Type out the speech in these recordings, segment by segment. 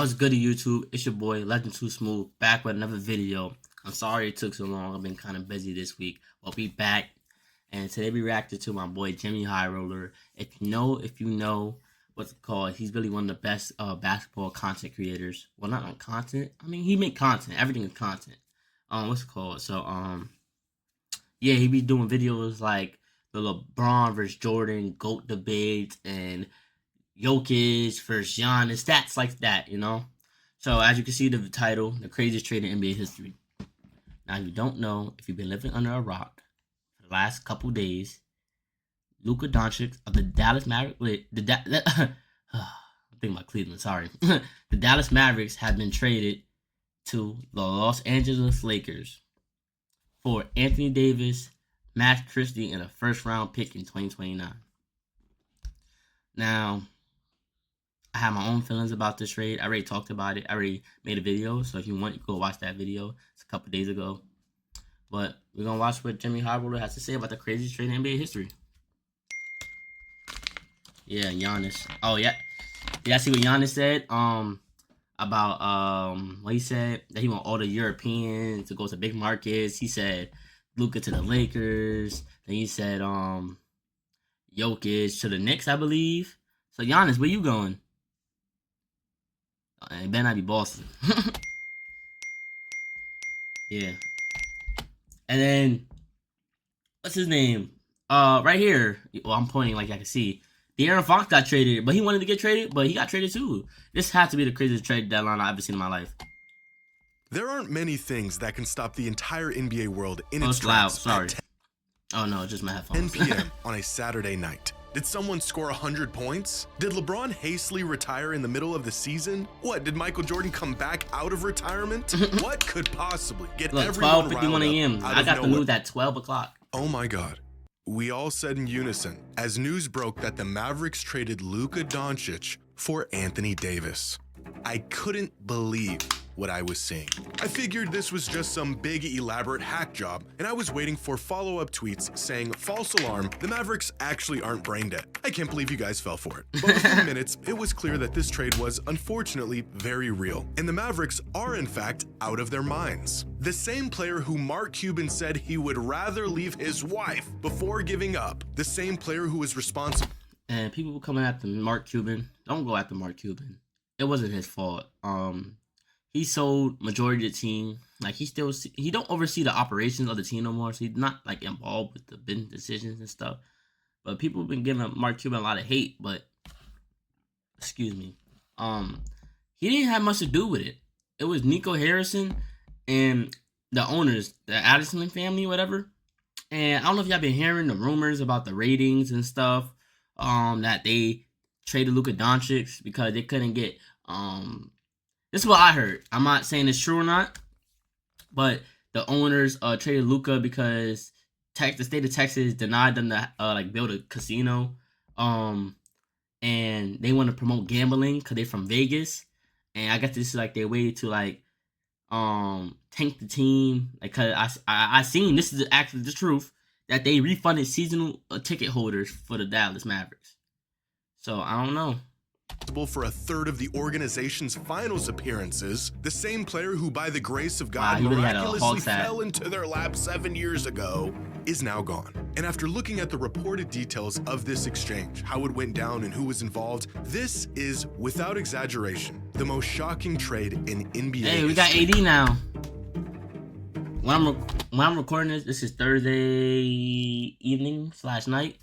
What's good to YouTube? It's your boy Legend2smoove back with another video. I'm sorry it took so long. I've been kind of busy this week. But we back, and today we reacted to my boy JxmyHighroller. If you know what's it called, he's really one of the best basketball content creators. Well, not on content. I mean, he make content. Everything is content. What's it called? So yeah, he be doing videos like the LeBron versus Jordan GOAT debates and Jokic versus Giannis, stats like that, you know? So, as you can see, the title, the craziest trade in NBA history. Now, you don't know, if you've been living under a rock for the last couple days, Luka Doncic of the Dallas Mavericks, I'm thinking about Cleveland, sorry. The Dallas Mavericks have been traded to the Los Angeles Lakers for Anthony Davis, Max Christie, and a first-round pick in 2029. Now, I have my own feelings about this trade. I already talked about it. I already made a video. So if you want, you can go watch that video. It's a couple days ago. But we're going to watch what JxmyHighroller has to say about the craziest trade in NBA history. Yeah, Giannis. Oh, yeah. Did I see what Giannis said? About, what he said? That he want all the Europeans to go to big markets. He said Luka to the Lakers. Then he said, Jokic to the Knicks, I believe. So, Giannis, where you going? It better not be Boston. Yeah. And then, what's his name? Right here. Well, I'm pointing like I can see. De'Aaron Fox got traded, but he wanted to get traded, but he got traded too. This has to be the craziest trade deadline I've ever seen in my life. There aren't many things that can stop the entire NBA world in its tracks. Sorry. Oh no, just my headphones. 10 p.m. on a Saturday night. Did someone score 100 points? Did LeBron hastily retire in the middle of the season? What, did Michael Jordan come back out of retirement? What could possibly get everyone 12:51 a.m. I got the news at 12 o'clock. Oh my God. We all said in unison as news broke that the Mavericks traded Luka Doncic for Anthony Davis. I couldn't believe what I was seeing. I figured this was just some big elaborate hack job, and I was waiting for follow-up tweets saying, false alarm, the Mavericks actually aren't brain dead. I can't believe you guys fell for it. But within minutes, it was clear that this trade was unfortunately very real, and the Mavericks are in fact out of their minds. The same player who Mark Cuban said he would rather leave his wife before giving up. The same player who was responsible. And people were coming after Mark Cuban. Don't go after Mark Cuban. It wasn't his fault. He sold majority of the team. Like he don't oversee the operations of the team no more. So he's not like involved with the business decisions and stuff. But people have been giving Mark Cuban a lot of hate. But excuse me, he didn't have much to do with it. It was Nico Harrison and the owners, the Addison family, whatever. And I don't know if y'all been hearing the rumors about the ratings and stuff. That they traded Luka Doncic because they couldn't get this is what I heard. I'm not saying it's true or not, but the owners traded Luka because the state of Texas denied them to like build a casino, and they want to promote gambling because they're from Vegas, and I guess this is like their way to like tank the team. Like, cause I seen this is actually the truth that they refunded seasonal ticket holders for the Dallas Mavericks. So I don't know. For a third of the organization's finals appearances, the same player who by the grace of God miraculously fell into their lap 7 years ago is now gone. And after looking at the reported details of this exchange, how it went down and who was involved, this is, without exaggeration, the most shocking trade in NBA history. Hey, we got AD now. When I'm recording this is Thursday evening / night.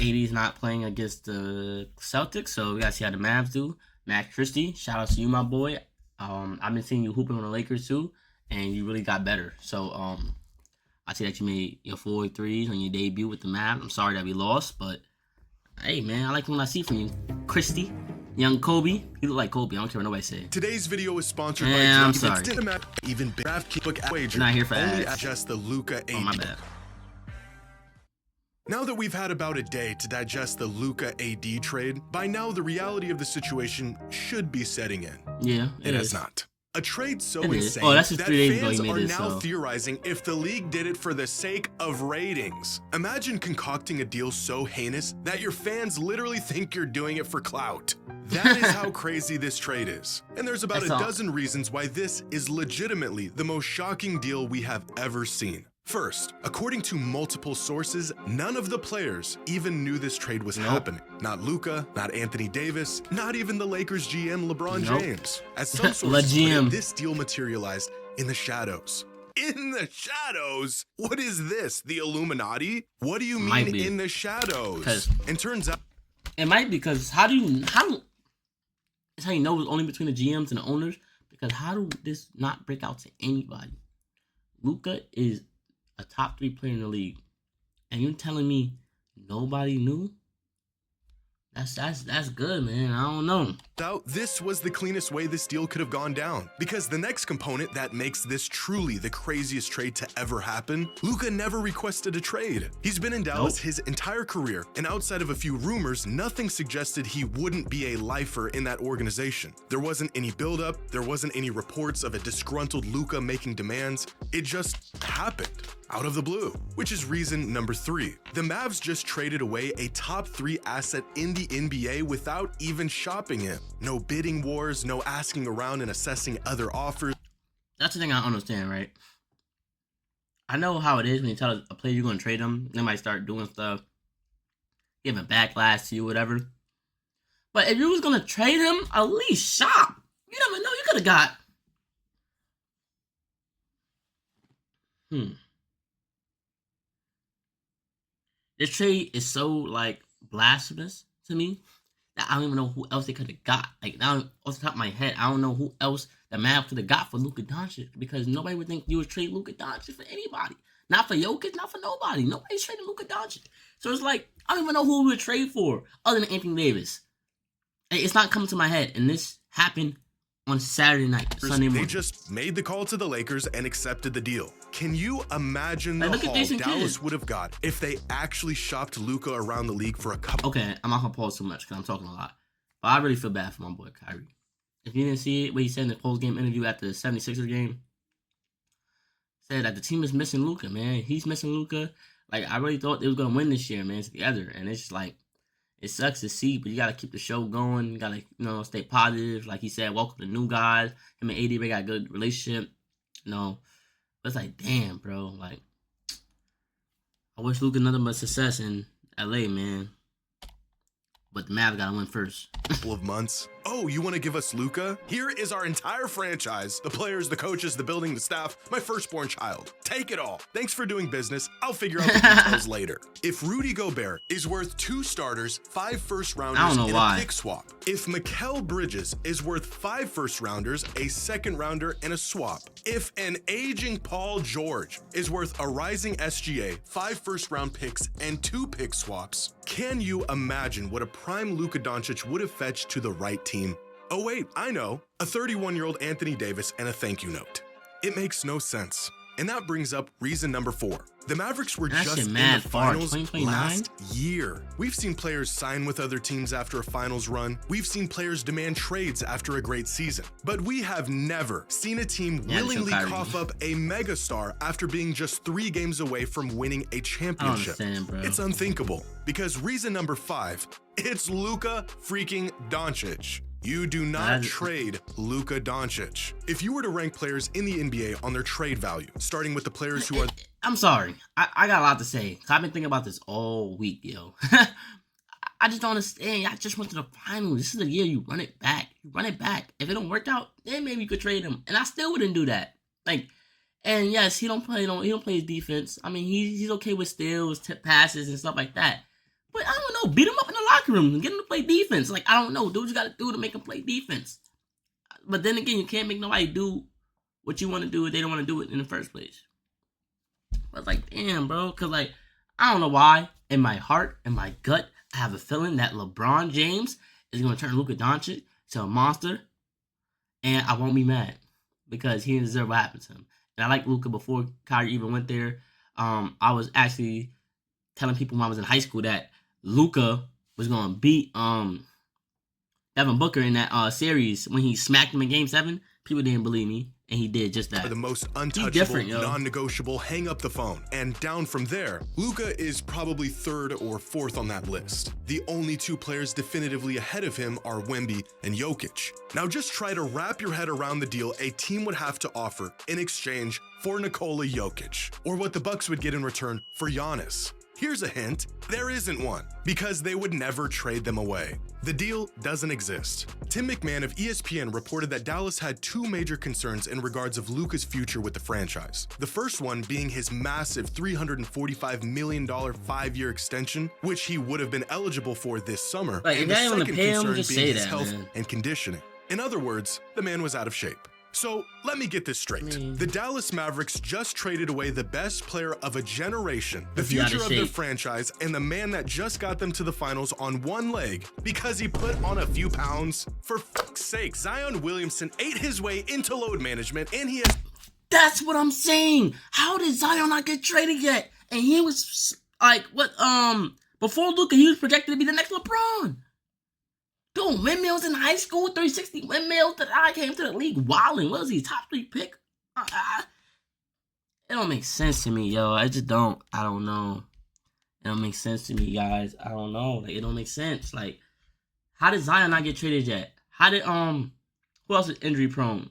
AD's not playing against the Celtics, so we gotta see how the Mavs do. Max Christie, shout out to you, my boy. I've been seeing you hooping on the Lakers too, and you really got better. So I see that you made your 4 threes on your debut with the Mavs. I'm sorry that we lost, but hey, man, I like when I see from you, Christie. Young Kobe. You look like Kobe. I don't care what nobody say. Today's video is sponsored by I'm sorry. Even DraftKings wager. Not here for only ads. Just the Luka AD. Oh, my bad. Now that we've had about a day to digest the Luka AD trade, by now the reality of the situation should be setting in. Yeah, it has not. A trade so It is. insane Oh, that's just that 3 days ago fans he made are it, now so. theorizing if the league did it for the sake of ratings. Imagine concocting a deal so heinous that your fans literally think you're doing it for clout. That is how crazy this trade is. And there's about That's a all. dozen reasons why this is legitimately the most shocking deal we have ever seen. First, according to multiple sources, none of the players even knew this trade was happening. Not Luka, not Anthony Davis, not even the Lakers GM LeBron James. As some sources put it, this deal materialized in the shadows. In the shadows? What is this? The Illuminati? What do you mean in the shadows? And turns out it might be because it's how you know it's only between the GMs and the owners, because how do this not break out to anybody? Luka is a top 3 player in the league, and you're telling me nobody knew? That's good, man. I don't know. This was the cleanest way this deal could have gone down, because the next component that makes this truly the craziest trade to ever happen, Luka never requested a trade. He's been in Dallas his entire career, and outside of a few rumors, nothing suggested he wouldn't be a lifer in that organization. There wasn't any buildup, there wasn't any reports of a disgruntled Luka making demands. It just happened out of the blue, which is reason number 3. The Mavs just traded away a top 3 asset in the NBA without even shopping him. No bidding wars, no asking around and assessing other offers. That's the thing I don't understand, right? I know how it is when you tell a player you're going to trade them, they might start doing stuff, giving backlash to you, whatever. But if you was going to trade him, at least shop. You never know, you could have got. This trade is so, like, blasphemous to me that I don't even know who else they could have got. Like, now, off the top of my head, I don't know who else the Mavs could have got for Luka Doncic, because nobody would think you would trade Luka Doncic for anybody. Not for Jokic, not for nobody. Nobody's trading Luka Doncic. So it's like, I don't even know who we would trade for other than Anthony Davis. It's not coming to my head, and this happened on Saturday night, Sunday morning. They just made the call to the Lakers and accepted the deal. Can you imagine the haul Dallas would have got if they actually shopped Luka around the league for a couple? Okay, I'm not gonna pause too much because I'm talking a lot, but I really feel bad for my boy Kyrie. If you didn't see it, what he said in the post-game interview after the 76ers game, said that the team is missing Luka, man. He's missing Luka. Like, I really thought they was gonna win this year, man, together, and it's just like, it sucks to see, but you gotta keep the show going. You gotta, stay positive. Like he said, welcome to new guys. Him and AD, they got a good relationship. But it's like, damn, bro. Like, I wish Luka nothing but success in LA, man. But the Mavs gotta win first. Couple of months. Oh, you want to give us Luka? Here is our entire franchise. The players, the coaches, the building, the staff, my firstborn child. Take it all. Thanks for doing business. I'll figure out the details later. If Rudy Gobert is worth 2 starters, 5 first-rounders, and a pick swap. If Mikal Bridges is worth 5 first-rounders, a second-rounder, and a swap. If an aging Paul George is worth a rising SGA, 5 first-round picks, and 2 pick swaps, can you imagine what a prime Luka Doncic would have fetched to the right team? Oh wait, I know. A 31-year-old Anthony Davis and a thank you note. It makes no sense. And that brings up reason number 4. The Mavericks were just in the finals last year. We've seen players sign with other teams after a finals run. We've seen players demand trades after a great season. But we have never seen a team willingly cough up a megastar after being just 3 games away from winning a championship. It's unthinkable. Because reason number 5, it's Luka freaking Doncic. You do not trade Luka Doncic. If you were to rank players in the NBA on their trade value, starting with the players who are... I'm sorry. I got a lot to say. I've been thinking about this all week, yo. I just don't understand. I just went to the finals. This is the year you run it back. You run it back. If it don't work out, then maybe you could trade him. And I still wouldn't do that. And yes, he don't play his defense. I mean, he's okay with steals, tip passes, and stuff like that. But I don't know, beat him up in the locker room and get him to play defense. Like, I don't know. Do what you got to do to make him play defense. But then again, you can't make nobody do what you want to do if they don't want to do it in the first place. But it's like, damn, bro. Because, like, I don't know why. In my heart, in my gut, I have a feeling that LeBron James is going to turn Luka Doncic to a monster. And I won't be mad. Because he didn't deserve what happened to him. And I like Luka before Kyrie even went there. I was actually telling people when I was in high school that Luka was gonna beat Devin Booker in that series when he smacked him in Game 7. People didn't believe me, and he did just that. The most untouchable, non-negotiable, hang up the phone. And down from there, Luka is probably 3rd or 4th on that list. The only 2 players definitively ahead of him are Wemby and Jokic. Now just try to wrap your head around the deal a team would have to offer in exchange for Nikola Jokic, or what the Bucks would get in return for Giannis. Here's a hint, there isn't one, because they would never trade them away. The deal doesn't exist. Tim McMahon of ESPN reported that Dallas had 2 major concerns in regards of Luka's future with the franchise. The first one being his massive $345 million 5-year extension, which he would have been eligible for this summer. Like, and the second concern being his that, health man. and conditioning. In other words, the man was out of shape. So let me get this straight. The Dallas Mavericks just traded away the best player of a generation, the future of their franchise, and the man that just got them to the finals on one leg because he put on a few pounds. For fuck's sake, Zion Williamson ate his way into load management, and he has... That's what I'm saying. How did Zion not get traded yet? And he was like, before Luka, he was projected to be the next LeBron. Dude, windmills in high school, 360 windmills that I came to the league wilding. What was he, top 3 pick? It don't make sense to me, yo. I just don't. I don't know. It don't make sense to me, guys. I don't know. Like, it don't make sense. Like, how did Zion not get traded yet? How did, who else is injury prone?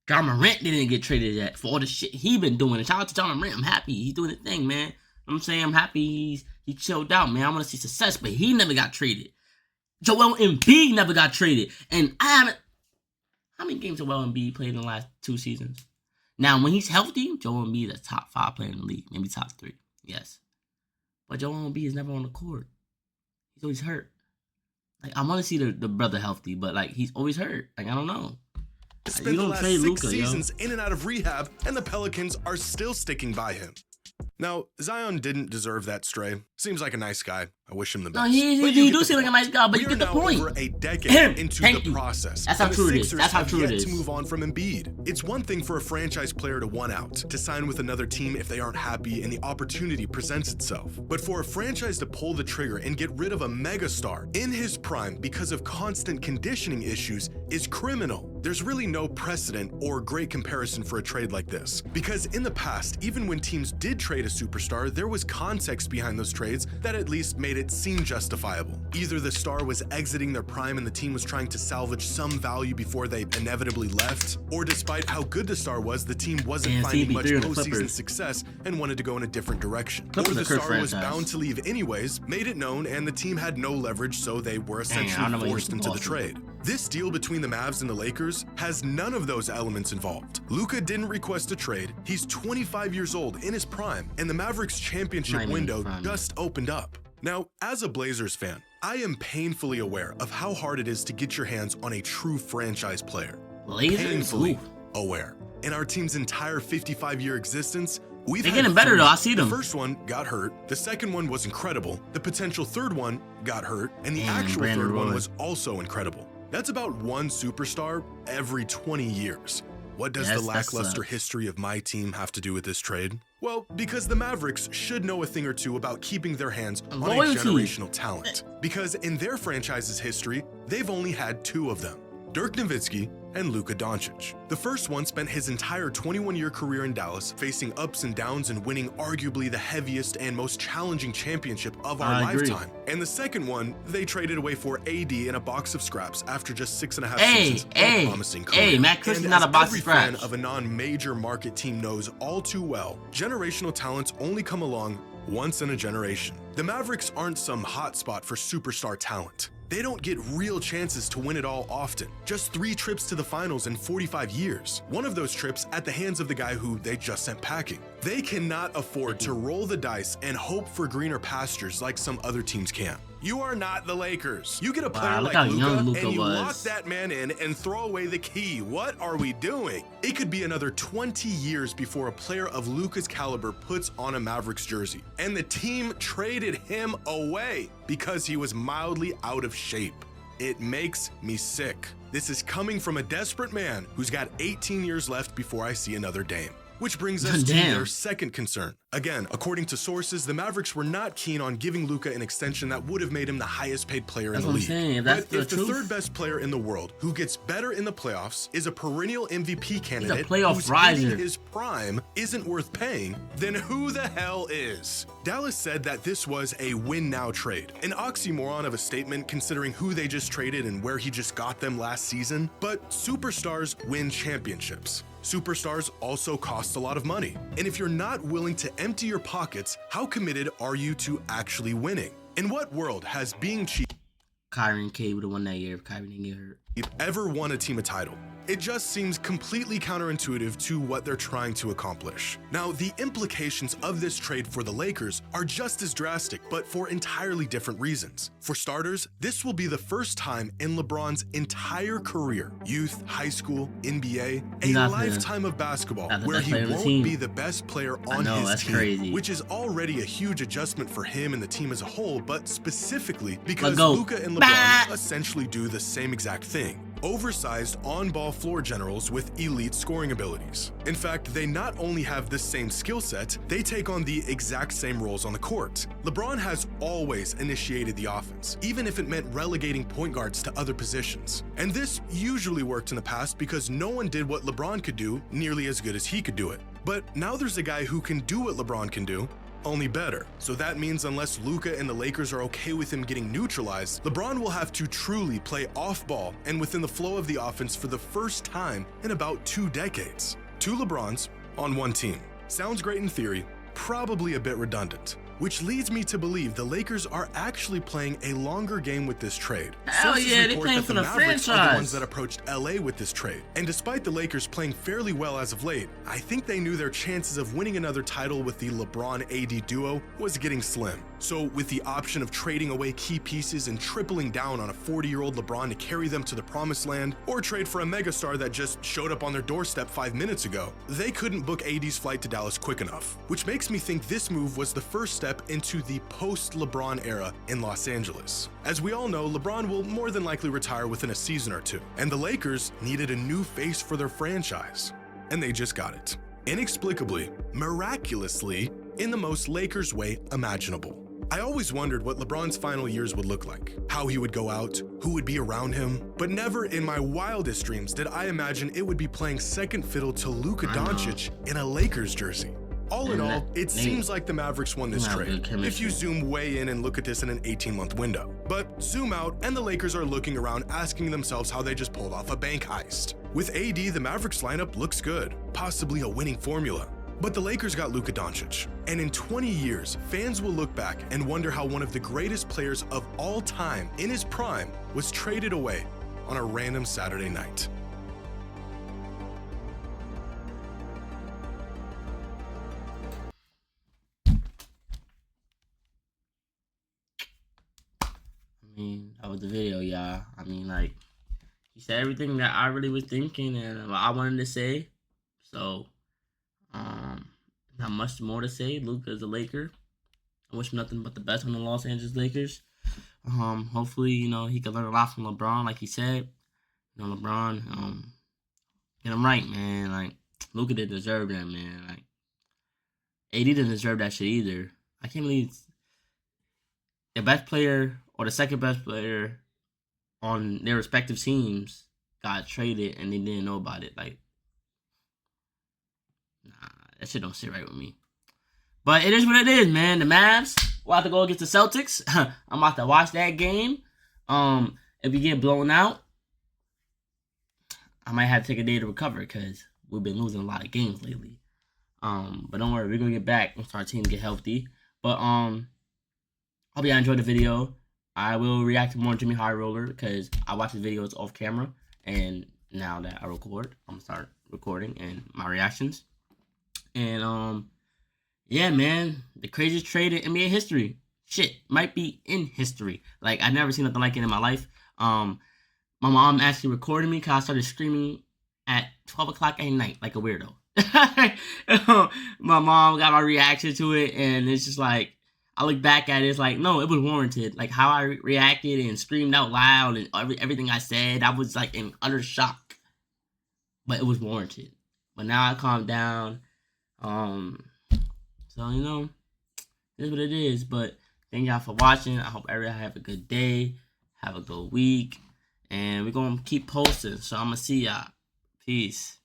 John Morant didn't get traded yet for all the shit he been doing. And shout out to John Morant. I'm happy. He's doing the thing, man. I'm saying I'm happy he chilled out, man. I want to see success, but he never got traded. Joel Embiid never got traded. And I haven't... How many games Joel Embiid played in the last 2 seasons? Now, when he's healthy, Joel Embiid is a top 5 player in the league. Maybe top 3. Yes. But Joel Embiid is never on the court. He's always hurt. Like, I want to see the brother healthy, but, like, he's always hurt. Like, I don't know. Spent the last 6 seasons in and out of rehab, and the Pelicans are still sticking by him. Now, Zion didn't deserve that stray. Seems like a nice guy. I wish him the best. No, he do seem like a nice guy, but you get the point. We are now over a decade into the process. That's how true it is. That's how true it is. To move on from Embiid. It's one thing for a franchise player to want out, to sign with another team if they aren't happy and the opportunity presents itself. But for a franchise to pull the trigger and get rid of a megastar in his prime because of constant conditioning issues is criminal. There's really no precedent or great comparison for a trade like this. Because in the past, even when teams did trade a superstar, there was context behind those trades that at least made it seem justifiable. Either the star was exiting their prime and the team was trying to salvage some value before they inevitably left, or despite how good the star was, the team wasn't finding much postseason success and wanted to go in a different direction. Or the star was bound to leave anyways, made it known, and the team had no leverage, so they were essentially forced into the trade. This deal between the Mavs and the Lakers has none of those elements involved. Luka didn't request a trade, he's 25 years old in his prime, and the Mavericks championship window just opened up. Now, as a Blazers fan, I am painfully aware of how hard it is to get your hands on a true franchise player. Painfully aware. In our team's entire 55-year existence, they're getting better though, I see them. The first one got hurt, the second one was incredible, the potential third one got hurt, and the actual third one was also incredible. That's about one superstar every 20 years. What does the lackluster history of my team have to do with this trade? Well, because the Mavericks should know a thing or two about keeping their hands on a generational talent. Because in their franchise's history, they've only had 2 of them, Dirk Nowitzki and Luka Doncic. The first one spent his entire 21-year career in Dallas, facing ups and downs and winning arguably the heaviest and most challenging championship of our lifetime. And the second one, they traded away for AD in a box of scraps after just 6.5 seasons of a promising career. Matt Chris is not a box of scraps. Every fan of a non-major market team knows all too well, generational talents only come along once in a generation. The Mavericks aren't some hotspot for superstar talent. They don't get real chances to win it all often. Just 3 trips to the finals in 45 years. One of those trips at the hands of the guy who they just sent packing. They cannot afford to roll the dice and hope for greener pastures like some other teams can. You are not the Lakers. You get a player like Luka and you lock that man in and throw away the key. What are we doing? It could be another 20 years before a player of Luka's caliber puts on a Mavericks jersey. And the team traded him away because he was mildly out of shape. It makes me sick. This is coming from a desperate man who's got 18 years left before I see another Dame. Which brings us to Damn. their second concern. Again, according to sources, the Mavericks were not keen on giving Luka an extension that would have made him the highest paid player in the league. But if the third best player in the world, who gets better in the playoffs, is a perennial MVP candidate who's hitting his prime, isn't worth paying, then who the hell is? Dallas said that this was a win-now trade, an oxymoron of a statement considering who they just traded and where he just got them last season, but superstars win championships. Superstars also cost a lot of money. And if you're not willing to empty your pockets, how committed are you to actually winning? In what world has being cheap Kyrie and K would have won that year if Kyrie didn't get hurt. Ever won a team a title? It just seems completely counterintuitive to what they're trying to accomplish. Now, the implications of this trade for the Lakers are just as drastic, but for entirely different reasons. For starters, this will be the first time in LeBron's entire career, youth, high school, NBA, a lifetime of basketball, where he won't be the best player on his team, which is already a huge adjustment for him and the team as a whole, but specifically because Luka and LeBron essentially do the same exact thing. Oversized on-ball floor generals with elite scoring abilities. In fact, they not only have the same skill set, they take on the exact same roles on the court. LeBron has always initiated the offense, even if it meant relegating point guards to other positions. And this usually worked in the past because no one did what LeBron could do nearly as good as he could do it. But now there's a guy who can do what LeBron can do, only better. So that means unless Luka and the Lakers are okay with him getting neutralized, LeBron will have to truly play off ball and within the flow of the offense for the first time in about 2 decades. 2 LeBrons on 1 team. Sounds great in theory, probably a bit redundant. Which leads me to believe the Lakers are actually playing a longer game with this trade. Hell yeah, they playing for the franchise. Are the ones that approached LA with this trade. And despite the Lakers playing fairly well as of late, I think they knew their chances of winning another title with the LeBron-AD duo was getting slim. So with the option of trading away key pieces and tripling down on a 40-year-old LeBron to carry them to the promised land, or trade for a megastar that just showed up on their doorstep 5 minutes ago, they couldn't book AD's flight to Dallas quick enough. Which makes me think this move was the first step into the post-LeBron era in Los Angeles. As we all know, LeBron will more than likely retire within a season or 2, and the Lakers needed a new face for their franchise. And they just got it. Inexplicably, miraculously, in the most Lakers way imaginable. I always wondered what LeBron's final years would look like, how he would go out, who would be around him, but never in my wildest dreams did I imagine it would be playing second fiddle to Luka Doncic in a Lakers jersey. All in all, it seems like the Mavericks won this trade, if you zoom way in and look at this in an 18-month window. But zoom out, and the Lakers are looking around asking themselves how they just pulled off a bank heist. With AD, the Mavericks lineup looks good, possibly a winning formula. But the Lakers got Luka Doncic, and in 20 years, fans will look back and wonder how one of the greatest players of all time in his prime was traded away on a random Saturday night. I mean, that was the video, y'all. I mean, like, he said everything that I really was thinking and what I wanted to say. So, not much more to say. Luka is a Laker. I wish him nothing but the best on the Los Angeles Lakers. Hopefully, you know, he can learn a lot from LeBron, like he said. You know, LeBron, get him right, man. Like, Luka didn't deserve that, man. Like, AD didn't deserve that shit either. I can't believe the best player or the second best player on their respective teams got traded and they didn't know about it. Like, nah, that shit don't sit right with me. But it is what it is, man. The Mavs will have to go against the Celtics. I'm about to watch that game. If we get blown out, I might have to take a day to recover because we've been losing a lot of games lately. But don't worry, we're gonna get back once our team get healthy. But hope y'all enjoyed the video. I will react to more JxmyHighroller because I watch his videos off camera, and now that I record, I'm gonna start recording and my reactions. And yeah, man, the craziest trade in NBA history. Shit, might be in history. Like, I never seen nothing like it in my life. My mom actually recorded me because I started screaming at 12 o'clock at night like a weirdo. My mom got my reaction to it, and it's just like, I look back at it, it's like, no, it was warranted. Like, how I reacted and screamed out loud and everything I said, I was, like, in utter shock. But it was warranted. But now I calmed down. So you know, this is what it is. But thank y'all for watching. I hope everybody have a good day, have a good week, and we're gonna keep posting. So I'm gonna see y'all. Peace.